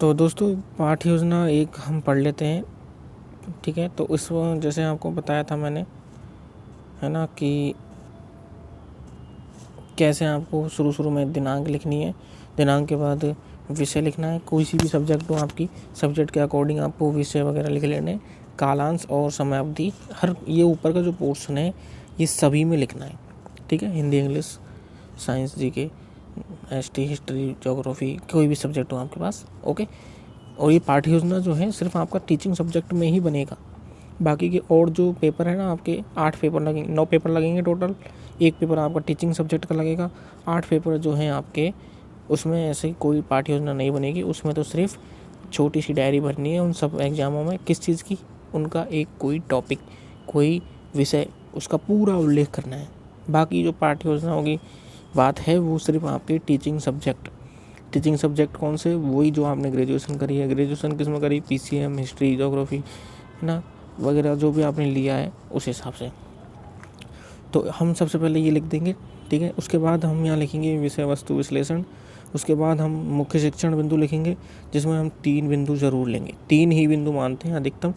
तो दोस्तों पाठ्य योजना एक हम पढ़ लेते हैं, ठीक है। तो इस जैसे आपको बताया था मैंने, है ना, कि कैसे आपको शुरू में दिनांक लिखनी है, दिनांक के बाद विषय लिखना है। कोई सी भी सब्जेक्ट हो, आपकी सब्जेक्ट के अकॉर्डिंग आपको विषय वगैरह लिख लेने, कालांश और समयावधि, हर ये ऊपर का जो पोर्शन है ये सभी में लिखना है, ठीक है। Hindi, English, science, GK, ST, history, geography, कोई भी सब्जेक्ट हो आपके पास, ओके। और ये पाठ्य योजना जो है सिर्फ आपका टीचिंग सब्जेक्ट में ही बनेगा। बाकी के और जो पेपर है ना, आपके 8 पेपर लगेंगे, 9 पेपर लगेंगे टोटल। एक पेपर आपका टीचिंग सब्जेक्ट का लगेगा। 8 पेपर जो हैं आपके, उसमें ऐसे कोई पाठ्य योजना नहीं बनेगी। उसमें तो सिर्फ छोटी सी डायरी भरनी है उन सब एग्जामों में, किस चीज़ की, उनका एक कोई टॉपिक, कोई विषय, उसका पूरा उल्लेख करना है। बाकी जो पाठ्य योजनाओं की बात है वो सिर्फ आपके टीचिंग सब्जेक्ट कौन से, वही जो आपने ग्रेजुएशन करी है। ग्रेजुएशन किस में करी, पीसीएम, हिस्ट्री, ज्योग्राफी, है ना, वगैरह जो भी आपने लिया है उस हिसाब से। तो हम सबसे पहले ये लिख देंगे, ठीक है। उसके बाद हम यहाँ लिखेंगे विषय वस्तु विश्लेषण। उसके बाद हम मुख्य शिक्षण बिंदु लिखेंगे, जिसमें हम 3 बिंदु ज़रूर लेंगे, 3 ही बिंदु मानते हैं अधिकतम,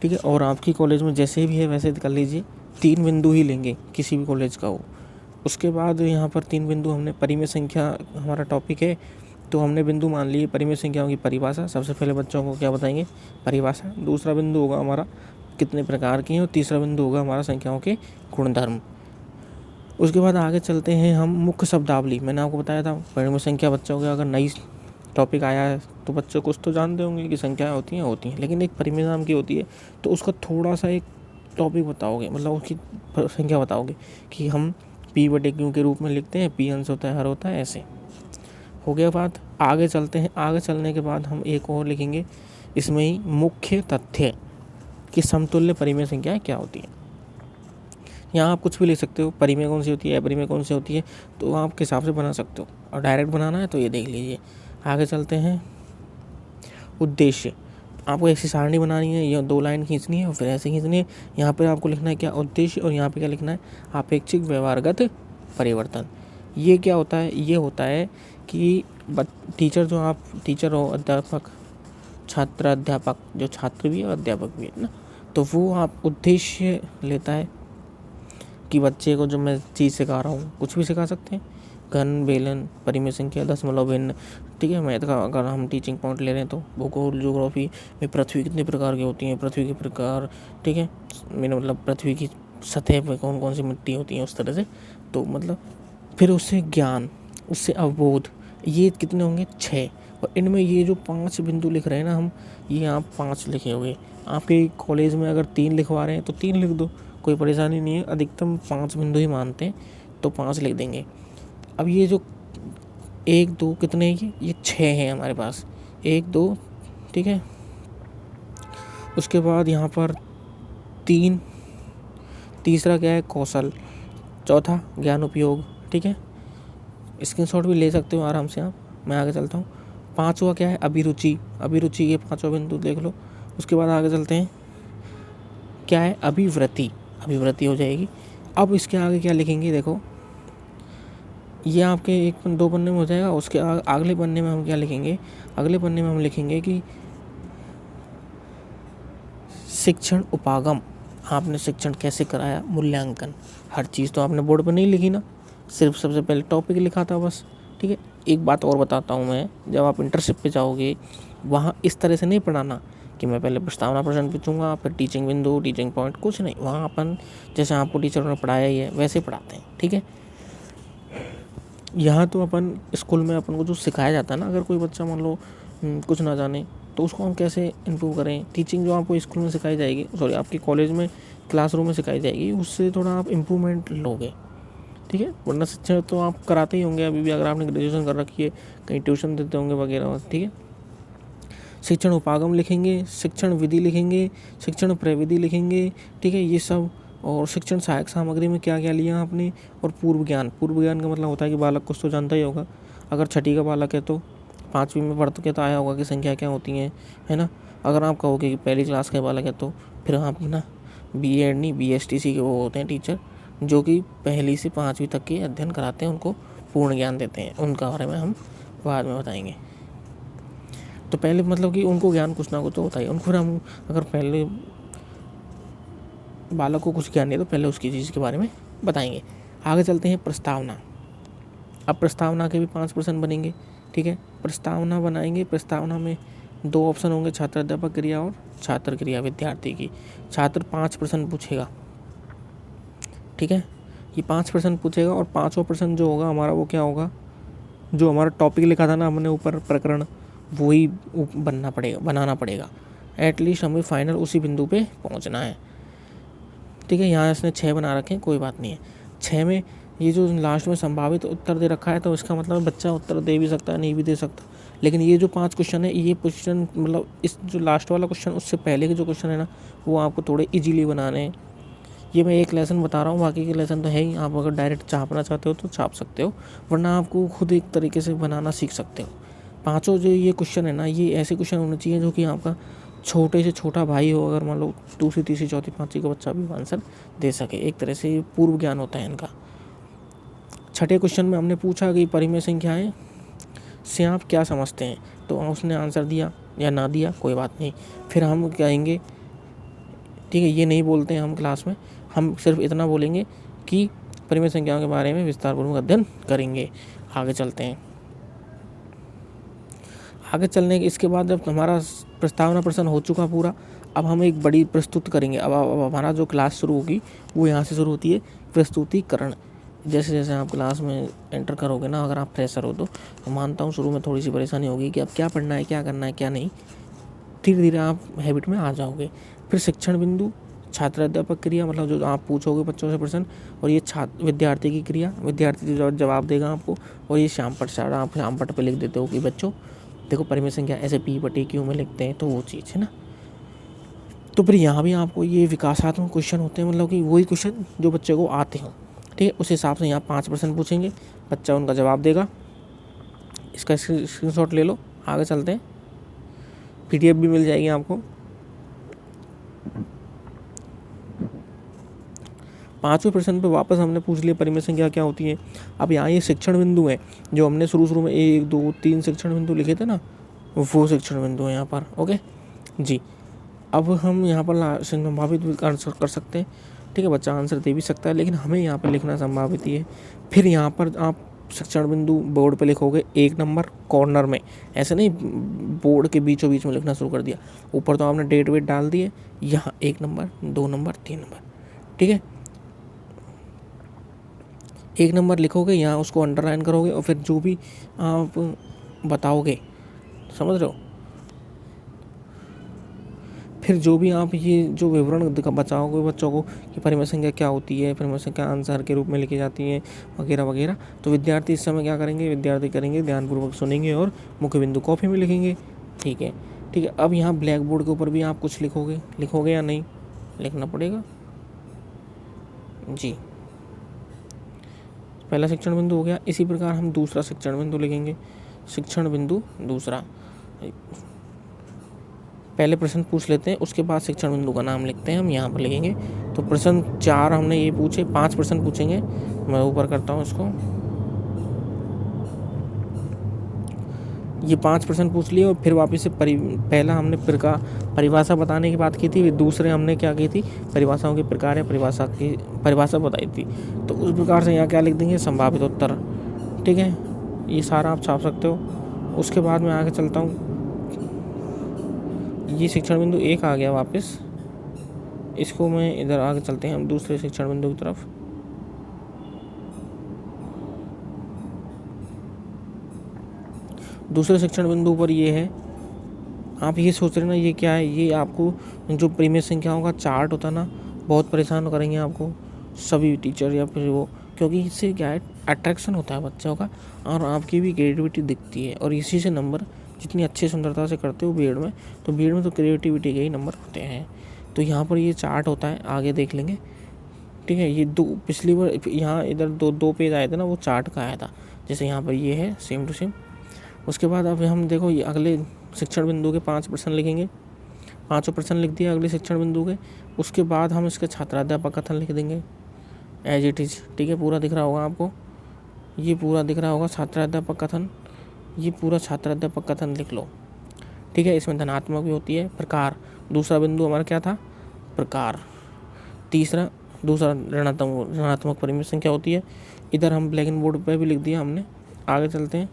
ठीक है। और आपकी कॉलेज में जैसे भी है वैसे कर लीजिए, 3 बिंदु ही लेंगे, किसी भी कॉलेज का हो। उसके बाद यहाँ पर 3 बिंदु हमने परिमेय संख्या, हमारा टॉपिक है तो हमने बिंदु मान लिए परिमेय संख्याओं की परिभाषा। सबसे पहले बच्चों को क्या बताएंगे, परिभाषा। दूसरा बिंदु होगा हमारा कितने प्रकार की हैं, और तीसरा बिंदु होगा हमारा संख्याओं के गुणधर्म। उसके बाद आगे चलते हैं हम मुख्य शब्दावली। मैंने आपको बताया था परिमेय संख्या बच्चों के अगर नई टॉपिक आया है तो बच्चे कुछ तो जानते होंगे कि संख्याएँ होती हैं, लेकिन एक परिमेय नाम की होती है, तो उसका थोड़ा सा एक टॉपिक बताओगे, मतलब उसकी संख्या बताओगे कि हम P/Q के रूप में लिखते हैं, P अंश होता है, हर होता है, ऐसे हो गया बात। आगे चलते हैं, आगे चलने के बाद हम एक और लिखेंगे इसमें ही, मुख्य तथ्य कि समतुल्य परिमेय संख्याएं क्या होती हैं। यहाँ आप कुछ भी लिख सकते हो, परिमेय कौन सी होती है, अपरिमेय कौन सी होती है, तो आपके हिसाब से बना सकते हो। और डायरेक्ट बनाना है तो ये देख लीजिए। आगे चलते हैं, उद्देश्य। आपको ऐसी सारणी बनानी है, या 2 लाइन खींचनी है और फिर ऐसे खींचनी है। यहाँ पर आपको लिखना है क्या, उद्देश्य, और यहाँ पे क्या लिखना है, आपेक्षिक व्यवहारगत परिवर्तन। ये क्या होता है, ये होता है कि टीचर, जो आप टीचर हो, अध्यापक, छात्र, अध्यापक, जो छात्र भी है अध्यापक भी है ना, तो वो आप उद्देश्य लेता है कि बच्चे को जो मैं चीज़ सिखा रहा हूँ, कुछ भी सिखा सकते हैं, घन, बेलन, परिमेय संख्या, दशमलव, भिन्न, ठीक है। मैथ का अगर हम टीचिंग पॉइंट ले रहे हैं तो भूगोल, ज्योग्राफी में पृथ्वी कितने प्रकार की होती है, पृथ्वी के प्रकार, ठीक है, मैंने मतलब पृथ्वी की सतह पर कौन कौन सी मिट्टी होती है, उस तरह से। तो मतलब फिर उससे ज्ञान, उससे अवबोध, ये कितने होंगे, 6। और इनमें ये जो 5 बिंदु लिख रहे हैं ना हम, ये आप 5 लिखे हुए। आपके कॉलेज में अगर 3 लिखवा रहे हैं तो 3 लिख दो, कोई परेशानी नहीं है। अधिकतम 5 बिंदु ही मानते हैं तो 5 लिख देंगे। अब ये जो 1, 2 कितने हैं, ये 6 हैं हमारे पास, 1, 2, ठीक है। उसके बाद यहाँ पर 3, तीसरा क्या है, कौशल, चौथा ज्ञान उपयोग, ठीक है। स्क्रीनशॉट भी ले सकते हो आराम से आप। मैं आगे चलता हूँ। 5वां क्या है, अभिरुचि, ये 5वां बिंदु देख लो। उसके बाद आगे चलते हैं, क्या है, अभिवृत्ति हो जाएगी। अब इसके आगे क्या लिखेंगे, देखो, ये आपके 1-2 पन्ने में हो जाएगा। उसके अगले पन्ने में हम क्या लिखेंगे, अगले पन्ने में हम लिखेंगे कि शिक्षण उपागम, आपने शिक्षण कैसे कराया, मूल्यांकन। हर चीज़ तो आपने बोर्ड पर नहीं लिखी ना, सिर्फ सबसे पहले टॉपिक लिखा था बस, ठीक है। एक बात और बताता हूँ मैं, जब आप इंटर्नशिप पे जाओगे वहाँ इस तरह से नहीं पढ़ाना कि मैं पहले प्रस्तावना प्रश्न पूछूंगा, फिर टीचिंग बिंदु, टीचिंग पॉइंट, कुछ नहीं। वहाँ अपन जैसे आपको टीचरों ने पढ़ाया ही है वैसे पढ़ाते हैं, ठीक है। यहाँ तो अपन स्कूल में अपन को जो सिखाया जाता है ना, अगर कोई बच्चा मान लो कुछ ना जाने तो उसको हम कैसे इम्प्रूव करें, टीचिंग जो आपको स्कूल में सिखाई जाएगी, सॉरी आपकी कॉलेज में क्लासरूम में सिखाई जाएगी, उससे थोड़ा आप इम्प्रूवमेंट लोगे, ठीक है। वरना शिक्षण तो आप कराते ही होंगे अभी भी, अगर आपने ग्रेजुएशन कर रखी है, कहीं ट्यूशन देते होंगे वगैरह, ठीक है। शिक्षण उपागम लिखेंगे, शिक्षण विधि लिखेंगे, शिक्षण प्रविधि लिखेंगे, ठीक है, ये सब। और शिक्षण सहायक सामग्री में क्या क्या लिया आपने, और पूर्व ज्ञान का मतलब होता है कि बालक कुछ तो जानता ही होगा। अगर 6ठी का बालक है तो 5वीं में पढ़ के तो आया होगा कि संख्या क्या होती हैं, है ना। अगर आप कहोगे कि पहली क्लास का बालक है तो फिर आप ना B.Ed नहीं, BSTC के वो होते हैं टीचर, जो कि 1ली से 5वीं तक के अध्ययन कराते हैं, उनको पूर्ण ज्ञान देते हैं, उनका बारे में हम बाद में बताएंगे। तो पहले मतलब कि उनको ज्ञान कुछ ना कुछ तो होता ही, उनको फिर हम अगर पहले बालक को कुछ ज्ञान नहीं तो पहले उसकी चीज़ के बारे में बताएंगे। आगे चलते हैं प्रस्तावना। अब प्रस्तावना के भी 5% बनेंगे, ठीक है। प्रस्तावना बनाएंगे, प्रस्तावना में 2 ऑप्शन होंगे, छात्र अध्यापक क्रिया और छात्र क्रिया विद्यार्थी की। छात्र 5% पूछेगा, ठीक है, ये 5% पूछेगा और 5% जो होगा हमारा वो क्या होगा, जो हमारा टॉपिक लिखा था ना हमने ऊपर प्रकरण, वही बनाना पड़ेगा। एटलीस्ट हमें फाइनल उसी बिंदु पे पहुंचना है, ठीक है। यहाँ इसने 6 बना रखे हैं, कोई बात नहीं है। 6 में ये जो लास्ट में संभावित उत्तर दे रखा है तो इसका मतलब बच्चा उत्तर दे भी सकता है, नहीं भी दे सकता। लेकिन ये जो 5 क्वेश्चन है, ये क्वेश्चन मतलब इस जो लास्ट वाला क्वेश्चन उससे पहले के जो क्वेश्चन है ना, वो आपको थोड़े इजीली बनाने हैं। ये मैं एक लेसन बता रहा हूँ, बाकी के लेसन तो है ही। आप अगर डायरेक्ट छापना चाहते हो तो छाप सकते हो, वरना आपको खुद एक तरीके से बनाना सीख सकते हो। 5 जो ये क्वेश्चन है ना, ये ऐसे क्वेश्चन होने चाहिए जो कि आपका छोटे से छोटा भाई हो, अगर मान लो 2सी 3सी 4ठी 5वीं का बच्चा भी आंसर दे सके। एक तरह से पूर्व ज्ञान होता है इनका। 6ठे क्वेश्चन में हमने पूछा कि परिमेय संख्याएं से आप क्या समझते हैं, तो उसने आंसर दिया या ना दिया, कोई बात नहीं। फिर हम कहेंगे, ठीक है, ये नहीं बोलते हैं हम क्लास में, हम सिर्फ इतना बोलेंगे कि परिमेय संख्याओं के बारे में विस्तारपूर्वक अध्ययन करेंगे। आगे चलते हैं। आगे चलने के इसके बाद जब हमारा प्रस्तावना प्रश्न हो चुका पूरा, अब हम एक बड़ी प्रस्तुत करेंगे। अब हमारा जो क्लास शुरू होगी वो यहाँ से शुरू होती है, प्रस्तुतिकरण। जैसे जैसे आप क्लास में एंटर करोगे ना, अगर आप फ्रेशर हो तो मानता हूँ शुरू में थोड़ी सी परेशानी होगी कि अब क्या पढ़ना है, क्या करना है, क्या नहीं। धीरे धीरे आप हैबिट में आ जाओगे। फिर शिक्षण बिंदु, छात्र अध्यापक क्रिया, मतलब जो आप पूछोगे बच्चों से प्रश्न, और ये विद्यार्थी की क्रिया, विद्यार्थी जवाब देगा आपको। और ये श्यामपट्ट सारा आप श्यामपट्ट पे लिख देते हो कि बच्चों देखो परिमेय संख्या ऐसे P/Q में लिखते हैं, तो वो चीज़ है ना। तो फिर यहाँ भी आपको ये विकासात्मक क्वेश्चन होते हैं, मतलब कि वही क्वेश्चन जो बच्चे को आते हों, ठीक है। उस हिसाब से यहाँ 5% पूछेंगे, बच्चा उनका जवाब देगा। इसका स्क्रीनशॉट ले लो। आगे चलते हैं। PDF भी मिल जाएगी आपको। 5वें प्रश्न पे वापस हमने पूछ लिया परिमेय संख्या क्या होती है। अब यहाँ ये शिक्षण बिंदु है, जो हमने शुरू में 1 2 3 शिक्षण बिंदु लिखे थे ना, वो शिक्षण बिंदु है यहाँ पर। ओके जी। अब हम यहाँ पर संभावित भी आंसर कर सकते हैं, ठीक है। बच्चा आंसर दे भी सकता है, लेकिन हमें यहाँ पर लिखना संभावित ही है। फिर यहाँ पर आप शिक्षण बिंदु बोर्ड पे लिखोगे 1 नंबर कॉर्नर में, ऐसे नहीं बोर्ड के बीचों बीच में लिखना शुरू कर दिया। ऊपर तो आपने डेट वेट डाल दिए, यहाँ 1 नंबर 2 नंबर 3 नंबर, ठीक है। 1 नंबर लिखोगे, यहाँ उसको अंडरलाइन करोगे, और फिर जो भी आप बताओगे, समझ रहे हो, फिर जो भी आप ये जो विवरण बचाओगे बच्चों को कि परिमेय संख्या क्या होती है, परिमेय संख्या आंसर के रूप में लिखी जाती है, वगैरह वगैरह, तो विद्यार्थी इस समय क्या करेंगे, विद्यार्थी करेंगे ध्यानपूर्वक सुनेंगे और मुख्य बिंदु कॉपी में लिखेंगे, ठीक है, ठीक है। अब यहाँ ब्लैक बोर्ड के ऊपर भी आप कुछ लिखोगे या नहीं, लिखना पड़ेगा जी। पहला शिक्षण बिंदु हो गया। इसी प्रकार हम दूसरा शिक्षण बिंदु लिखेंगे। शिक्षण बिंदु दूसरा, पहले प्रश्न पूछ लेते हैं, उसके बाद शिक्षण बिंदु का नाम लिखते हैं, हम यहाँ पर लिखेंगे। तो प्रश्न 4 हमने ये पूछे, 5 प्रश्न पूछेंगे। मैं ऊपर करता हूँ इसको, ये 5 प्रश्न पूछ लिए, और फिर वापस से पहला हमने परिभाषा बताने की बात की थी, दूसरे हमने क्या की थी, परिभाषाओं के प्रकार या परिभाषा बताई थी। तो उस प्रकार से यहाँ क्या लिख देंगे, संभावित उत्तर, ठीक है। ये सारा आप छाप सकते हो। उसके बाद मैं आगे चलता हूँ। ये शिक्षण बिंदु 1 आ गया वापस, इसको मैं इधर आगे चलते हैं हम दूसरे शिक्षण बिंदु की तरफ। दूसरे शिक्षण बिंदु पर ये है, आप ये सोच रहे ना ये क्या है, ये आपको जो परिमेय संख्याओं का चार्ट होता है ना, बहुत परेशान करेंगे आपको सभी टीचर या फिर वो, क्योंकि इससे क्या है, अट्रैक्शन होता है बच्चों का, और आपकी भी क्रिएटिविटी दिखती है, और इसी से नंबर जितनी अच्छी सुंदरता से करते हो बीएड में, तो बीएड में तो क्रिएटिविटी के ही नंबर होते हैं। तो यहाँ पर ये चार्ट होता है, आगे देख लेंगे, ठीक है। ये पिछली बार यहाँ इधर दो पेज आए थे ना, वो चार्ट का आया था, जैसे यहाँ पर ये है सेम टू सेम। उसके बाद अब हम देखो ये अगले शिक्षण बिंदु के 5 प्रश्न लिखेंगे। 5 प्रश्न लिख दिया अगले शिक्षण बिंदु के। उसके बाद हम इसके छात्राध्यापक कथन लिख देंगे एज इट इज़, ठीक है। पूरा दिख रहा होगा आपको, ये पूरा दिख रहा होगा छात्राध्यापक कथन, ये पूरा छात्राध्यापक कथन लिख लो, ठीक है, इसमें धनात्मक भी होती है। प्रकार, दूसरा बिंदु हमारा क्या था, प्रकार। दूसरा ऋणात्मक परिमेय संख्या होती है। इधर हम ब्लैक एंड बोर्ड पे भी लिख दिया हमने। आगे चलते हैं,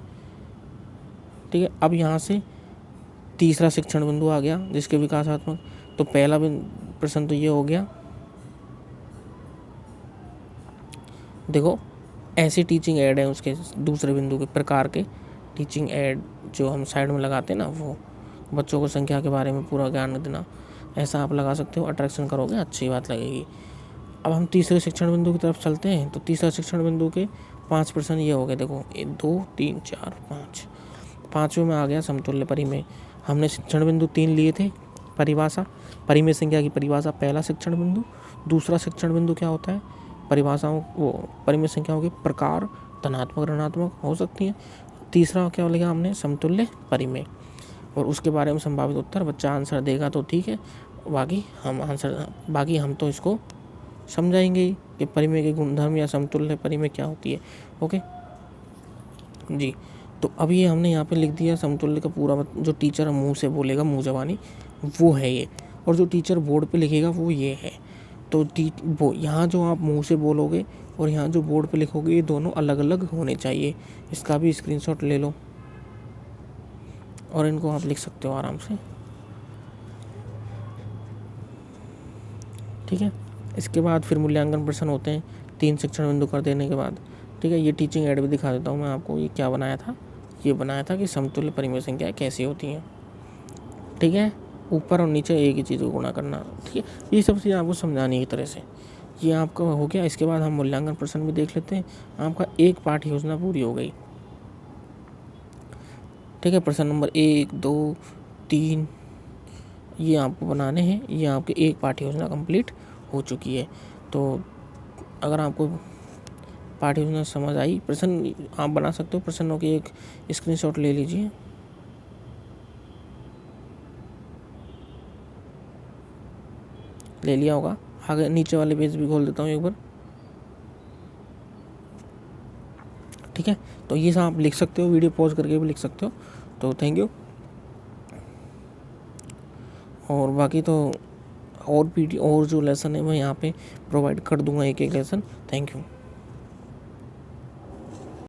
ठीक है। अब यहाँ से तीसरा शिक्षण बिंदु आ गया जिसके विकासात्मक, तो पहला प्रश्न तो ये हो गया। देखो ऐसे टीचिंग एड है उसके दूसरे बिंदु के प्रकार के, टीचिंग एड जो हम साइड में लगाते हैं ना, वो बच्चों को संख्या के बारे में पूरा ज्ञान देना, ऐसा आप लगा सकते हो। अट्रैक्शन करोगे, अच्छी बात लगेगी। अब हम तीसरे शिक्षण बिंदु की तरफ चलते हैं। तो तीसरा शिक्षण बिंदु के 5 प्रश्न ये हो गए। देखो 1 2 3 4 5, पाँचवें में आ गया समतुल्य परिमेय। हमने शिक्षण बिंदु 3 लिए थे। परिभाषा, परिमेय संख्या की परिभाषा पहला शिक्षण बिंदु। दूसरा शिक्षण बिंदु क्या होता है, परिभाषाओं वो परिमेय संख्याओं के प्रकार, धनात्मक ऋणात्मक हो सकती हैं। तीसरा क्या लिखा हमने, समतुल्य परिमेय, और उसके बारे में संभावित उत्तर। बच्चा आंसर देगा तो ठीक है, बाकी हम तो इसको समझाएंगे ही कि परिमेय के गुणधर्म या समतुल्य परिमेय क्या होती है। ओके जी, तो अब ये हमने यहाँ पे लिख दिया समतुल्य का पूरा, जो टीचर मुंह से बोलेगा, मुंह जबानी, वो है ये, और जो टीचर बोर्ड पे लिखेगा वो ये है। तो यहाँ जो आप मुंह से बोलोगे और यहाँ जो बोर्ड पे लिखोगे, ये दोनों अलग अलग होने चाहिए। इसका भी स्क्रीनशॉट ले लो और इनको आप लिख सकते हो आराम से, ठीक है। इसके बाद फिर मूल्यांकन प्रश्न होते हैं 3 शिक्षण बिंदु कर देने के बाद, ठीक है। ये टीचिंग एड भी दिखा देता हूँ मैं आपको। ये क्या बनाया था, ये बनाया था कि समतुल्य परिमेय संख्याएं कैसी होती हैं, ठीक है। ऊपर और नीचे एक ही चीज़ को गुणा करना, ठीक है। ये सब चीज़ आपको समझानी की तरह से, ये आपका हो गया। इसके बाद हम मूल्यांकन प्रश्न भी देख लेते हैं। आपका एक पाठ योजना पूरी हो गई, ठीक है। प्रश्न नंबर 1 2 3 ये आपको बनाने हैं। ये आपकी एक पाठ्य योजना कंप्लीट हो चुकी है। तो अगर आपको पाठ्य योजना समझ आई, प्रश्न आप बना सकते हो। प्रश्नों की एक स्क्रीनशॉट ले लीजिए। ले लिया होगा। आगे नीचे वाले पेज भी खोल देता हूँ एक बार, ठीक है। तो ये सब आप लिख सकते हो, वीडियो पॉज करके भी लिख सकते हो। तो थैंक यू। और बाकी तो और जो लेसन है मैं यहाँ पे प्रोवाइड कर दूंगा, एक लेसन। Thank you.